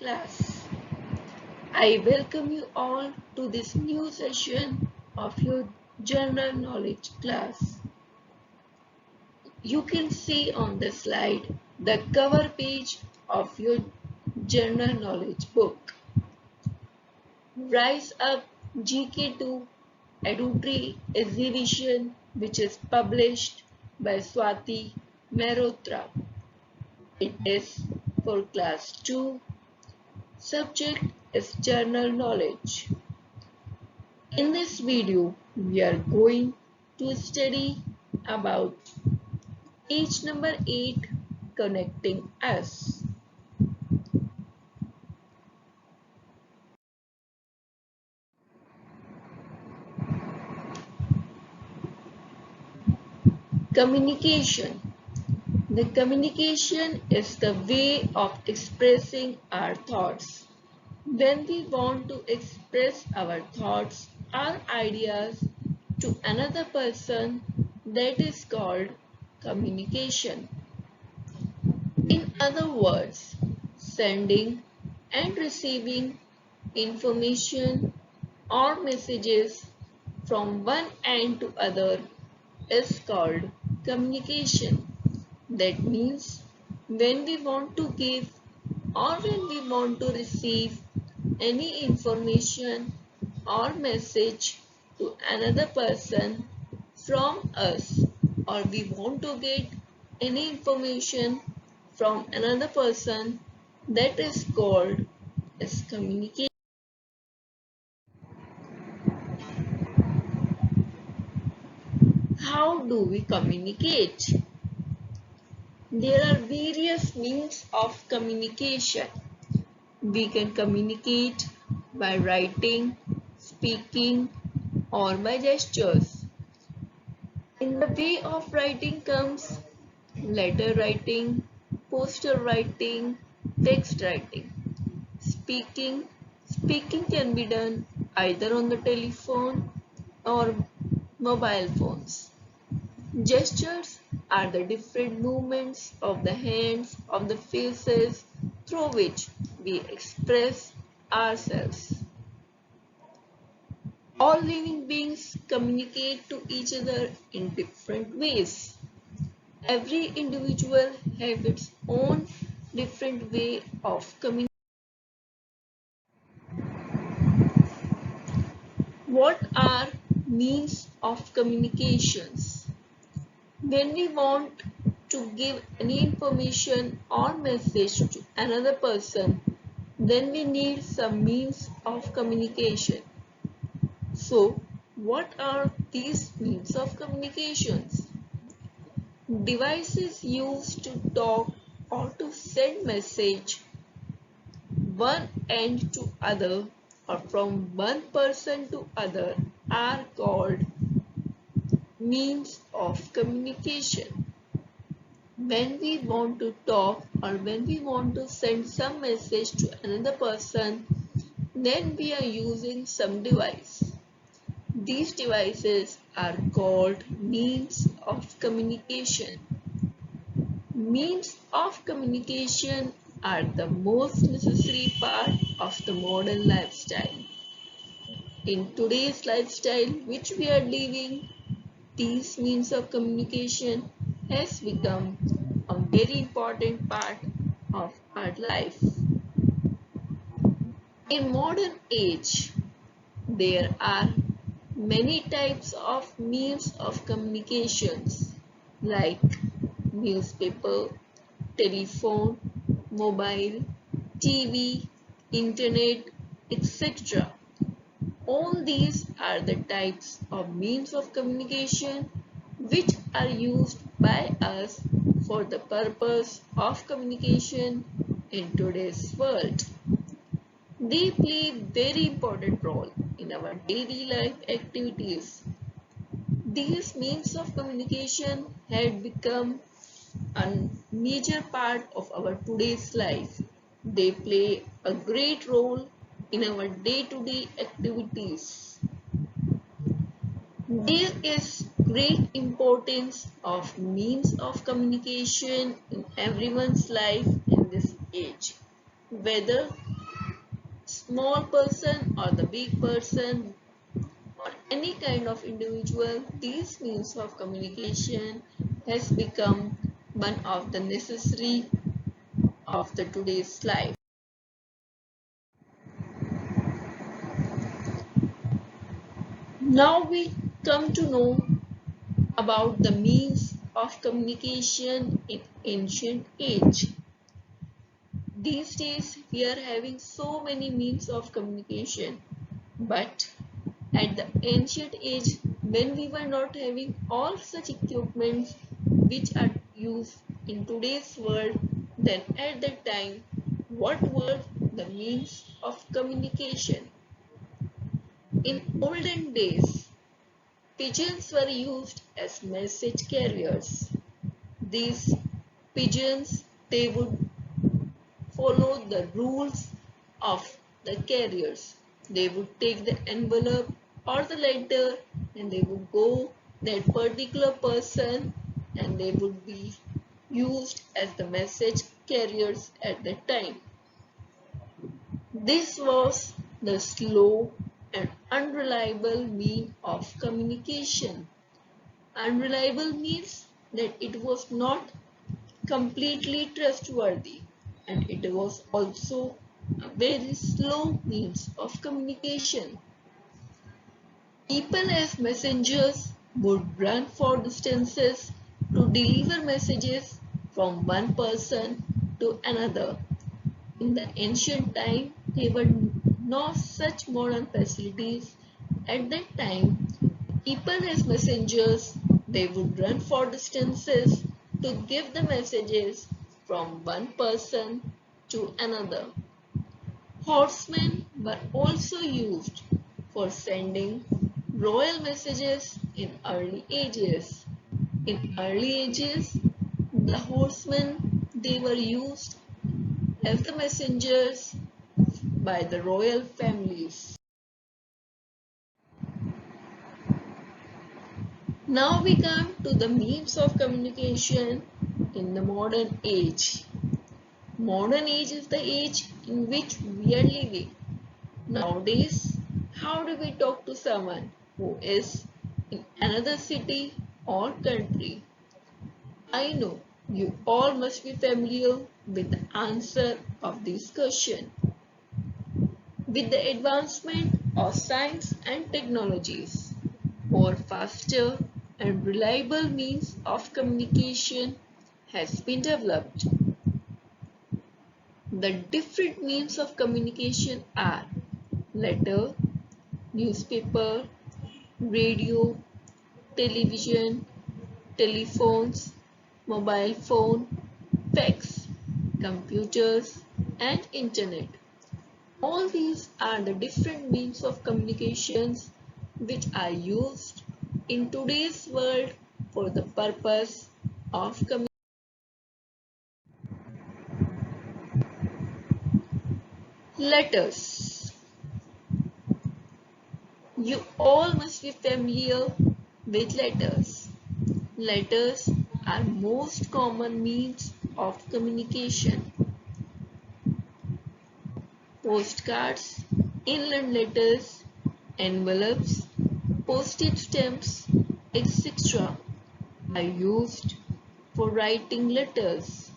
class. I welcome you all to this new session of your general knowledge class. You can see on the slide the cover page of your general knowledge book. Rise Up GK2 Edutry exhibition, which is published by Swati Mehrotra. It is for class 2. Subject is general knowledge. In this video, we are going to study about page number 8, connecting us. Communication. The communication is the way of expressing our thoughts. When we want to express our thoughts, our ideas to another person, that is called communication. In other words, sending and receiving information or messages from one end to other is called communication. That means when we want to give or when we want to receive any information or message to another person from us, or we want to get any information from another person, that is called as communication. How do we communicate? There are various means of communication. We can communicate by writing, speaking, or by gestures. In the way of writing comes letter writing, poster writing, text writing. Speaking can be done either on the telephone or mobile phones. Gestures are the different movements of the hands, of the faces through which we express ourselves. All living beings communicate to each other in different ways. Every individual has its own different way of communicating. What are means of communications? When we want to give any information or message to another person, then we need some means of communication. So, what are these means of communications? Devices used to talk or to send message one end to other or from one person to other are called means of communication. When we want to talk or when we want to send some message to another person, then we are using some device. These devices are called means of communication. Means of communication are the most necessary part of the modern lifestyle. In today's lifestyle which we are living, these means of communication has become a very important part of our life. In modern age, there are many types of means of communications like newspaper, telephone, mobile, TV, internet, etc. All these are the types of means of communication which are used by us for the purpose of communication in today's world. They play a very important role in our daily life activities. These means of communication had become a major part of our today's life. They play a great role in our day-to-day activities. There is great importance of means of communication in everyone's life in this age, whether small person or the big person or any kind of individual, these means of communication has become one of the necessary of the today's life. Now we come to know about the means of communication in ancient age. These days we are having so many means of communication, but at the ancient age, when we were not having all such equipments which are used in today's world, then at that time, what were the means of communication? In olden days, pigeons were used as message carriers. These pigeons, they would follow the rules of the carriers. They would take the envelope or the letter and they would go that particular person and they would be used as the message carriers at that time. This was the slow and unreliable mean of communication. Unreliable means that it was not completely trustworthy and it was also a very slow means of communication. People as messengers would run for distances to deliver messages from one person to another. In the ancient time, there were no such modern facilities. At that time, people as messengers, they would run for distances to give the messages from one person to another. Horsemen were also used for sending royal messages in early ages. In early ages, the horsemen, they were used as the messengers by the royal families. Now we come to the means of communication in the modern age. Modern age is the age in which we are living. Nowadays, how do we talk to someone who is in another city or country? I know you all must be familiar with the answer of this question. With the advancement of science and technologies, more faster and reliable means of communication has been developed. The different means of communication are letter, newspaper, radio, television, telephones, mobile phone, fax, computers, and internet. All these are the different means of communications which are used in today's world for the purpose of communication. Letters. You all must be familiar with letters. Letters are most common means of communication. Postcards, inland letters, envelopes, postage stamps, etc. are used for writing letters.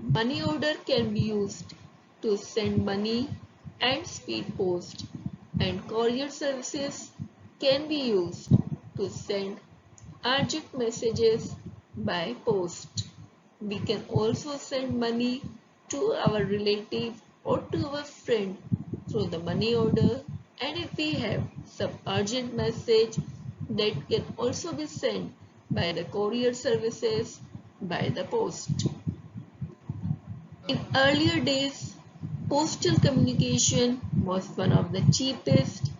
Money order can be used to send money and speed post, and courier services can be used to send urgent messages by post. We can also send money to our relative or to our friend through the money order, and if we have some urgent message, that can also be sent by the courier services by the post. In earlier days, postal communication was one of the cheapest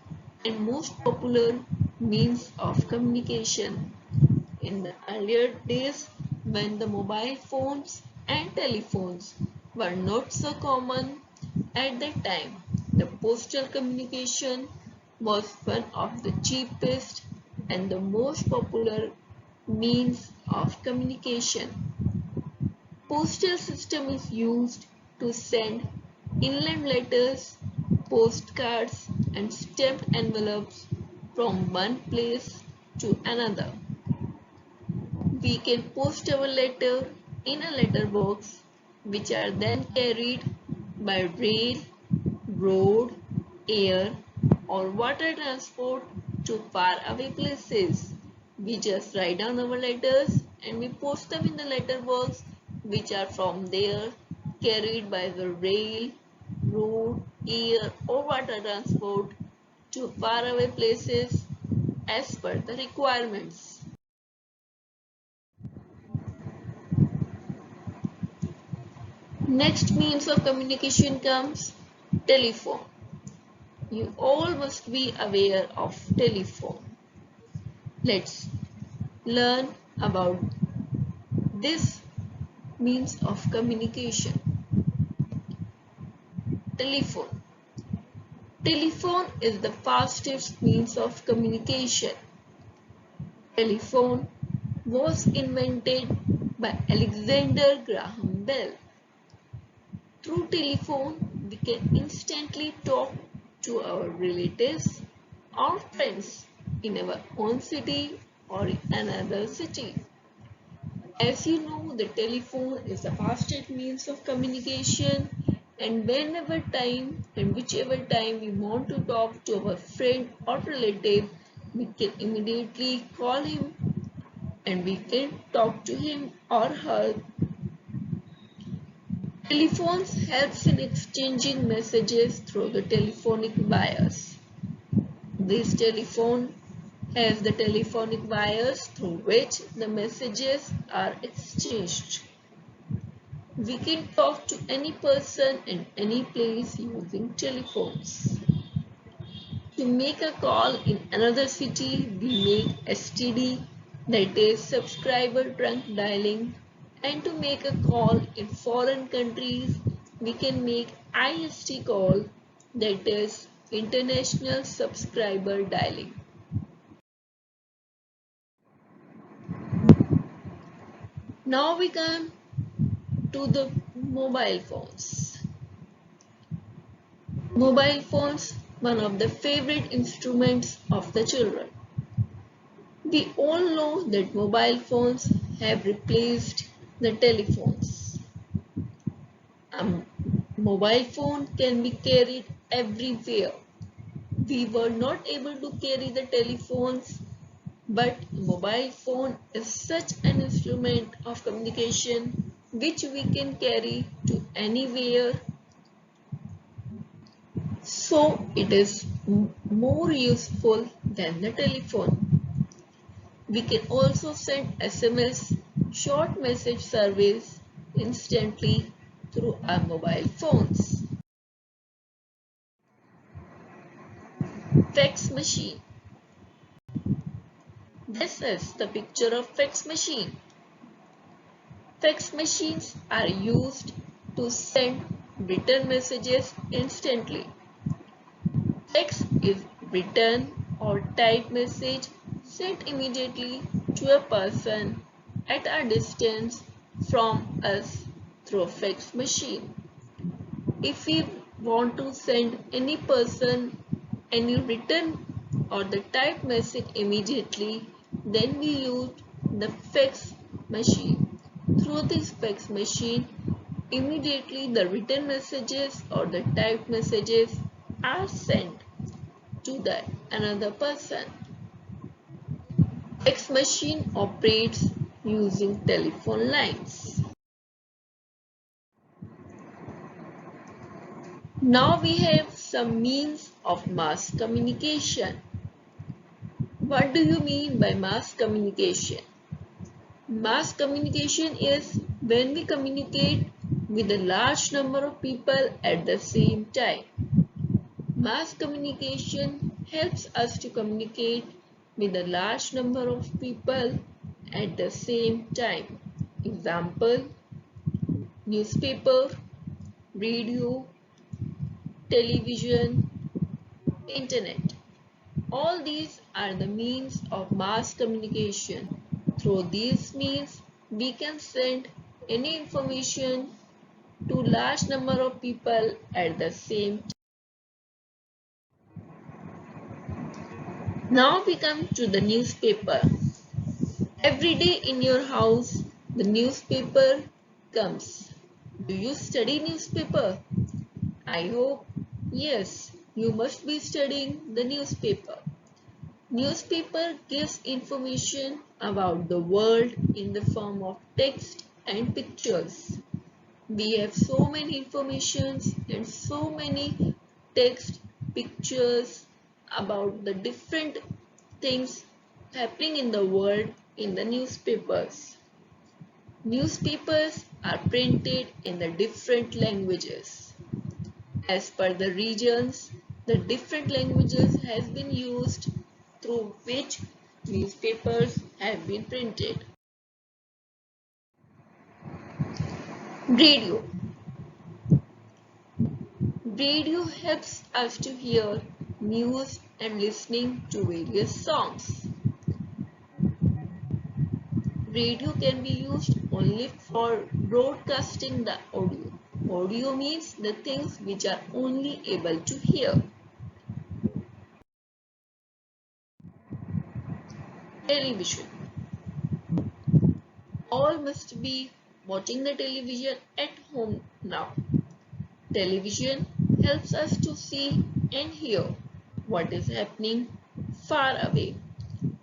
and most popular means of communication. In the earlier days, when the mobile phones and telephones were not so common, at that time, the postal communication was one of the cheapest and the most popular means of communication. Postal system is used to send inland letters, postcards, and stamped envelopes from one place to another. We can post our letter in a letter box, which are then carried by rail, road, air, or water transport to faraway places. We just write down our letters and we post them in the letter box, which are from there carried by the rail, road, air, or water transport to faraway places as per the requirements. Next means of communication comes telephone. You all must be aware of telephone. Let's learn about this means of communication. Telephone. Telephone is the fastest means of communication. Telephone was invented by Alexander Graham Bell. Through telephone, we can instantly talk to our relatives or friends in our own city or in another city. As you know, the telephone is the fastest means of communication, and whenever time and whichever time we want to talk to our friend or relative, we can immediately call him and we can talk to him or her. Telephones helps in exchanging messages through the telephonic wires. This telephone has the telephonic wires through which the messages are exchanged. We can talk to any person in any place using telephones. To make a call in another city, we make STD, that is subscriber trunk dialing, and to make a call in foreign countries, we can make IST call, that is international subscriber dialing. Now we come to the mobile phones. Mobile phones, one of the favorite instruments of the children. We all know that mobile phones have replaced the telephones. A mobile phone can be carried everywhere. We were not able to carry the telephones, but mobile phone is such an instrument of communication which we can carry to anywhere. So it is more useful than the telephone. We can also send SMS, short message service instantly through our mobile phones. Fax machine. This is the picture of fax machine. Fax machines are used to send written messages instantly. Fax is written or typed message sent immediately to a person at a distance from us through a fax machine. If we want to send any person any written or the typed message immediately, then we use the fax machine. Through this fax machine, immediately the written messages or the typed messages are sent to that another person. Fax machine operates using telephone lines. Now we have some means of mass communication. What do you mean by mass communication? Mass communication is when we communicate with a large number of people at the same time. Mass communication helps us to communicate with a large number of people at the same time. Example, newspaper, radio, television, internet. All these are the means of mass communication. Through these means, we can send any information to large number of people at the same time. Now we come to the newspaper. Every day in your house, the newspaper comes. Do you study newspaper? I hope yes, you must be studying the newspaper. Newspaper gives information about the world in the form of text and pictures. We have so many informations and so many text, pictures about the different things happening in the world in the newspapers. Newspapers are printed in the different languages. As per the regions, the different languages has been used through which newspapers have been printed. Radio. Radio helps us to hear news and listening to various songs. Radio can be used only for broadcasting the audio. Audio means the things which are only able to hear. Television. All must be watching the television at home now. Television helps us to see and hear what is happening far away.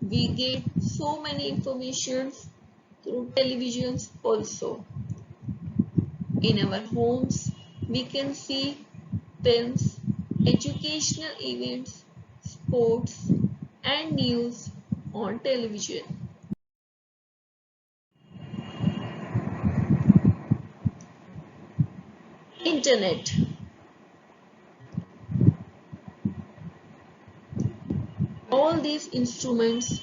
We get so many informations through televisions also. In our homes, we can see films, educational events, sports and news on television. Internet. All these instruments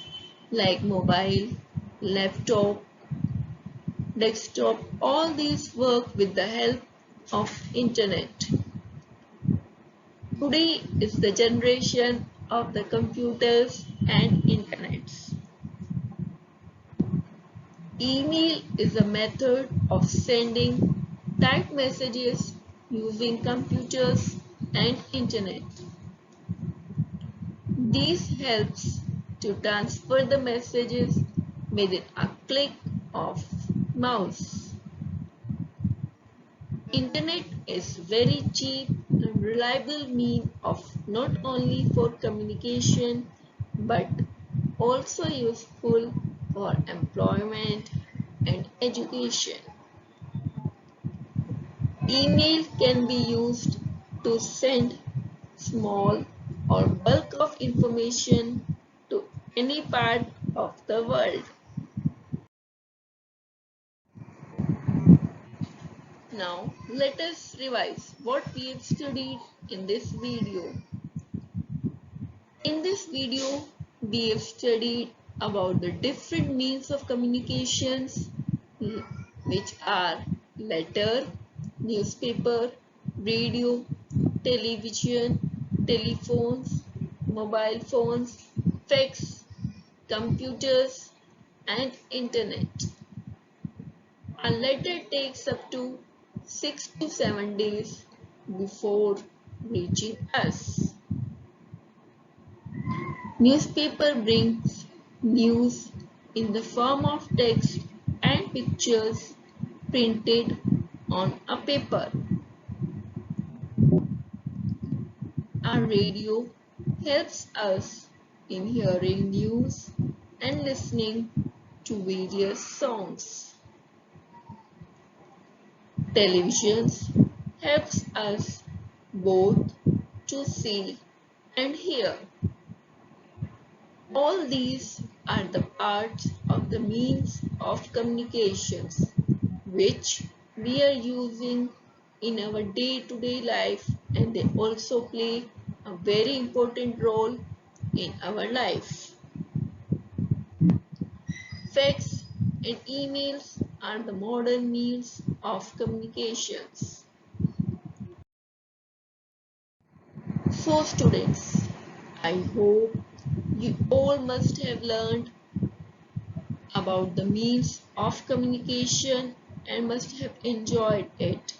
like mobile, laptop, desktop, all these work with the help of internet. Today is the generation of the computers and internets. Email is a method of sending typed messages using computers and internet. This helps to transfer the messages within a click of mouse. Internet is very cheap and reliable means of not only for communication but also useful for employment and education. Email can be used to send small or bulk of information to any part of the world. Now let us revise what we have studied in this video. In this video, we have studied about the different means of communications which are letter, newspaper, radio, television, telephones, mobile phones, fax, computers and internet. A letter takes up to 6 to 7 days before reaching us. Newspaper brings news in the form of text and pictures printed on a paper. Our radio helps us in hearing news and listening to various songs. Televisions helps us both to see and hear. All these are the parts of the means of communications which we are using in our day-to-day life, and they also play a very important role in our life. Fax and emails are the modern means of communications. So students, I hope you all must have learned about the means of communication and must have enjoyed it.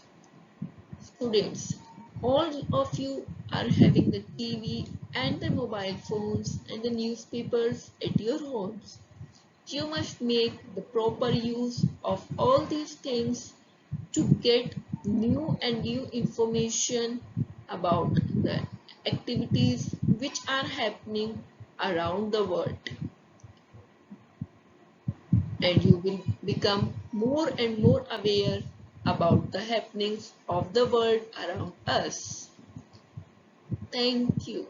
Students, all of you are having the TV and the mobile phones and the newspapers at your homes. You must make the proper use of all these things to get new information about the activities which are happening around the world, and you will become more and more aware about the happenings of the world around us. Thank you.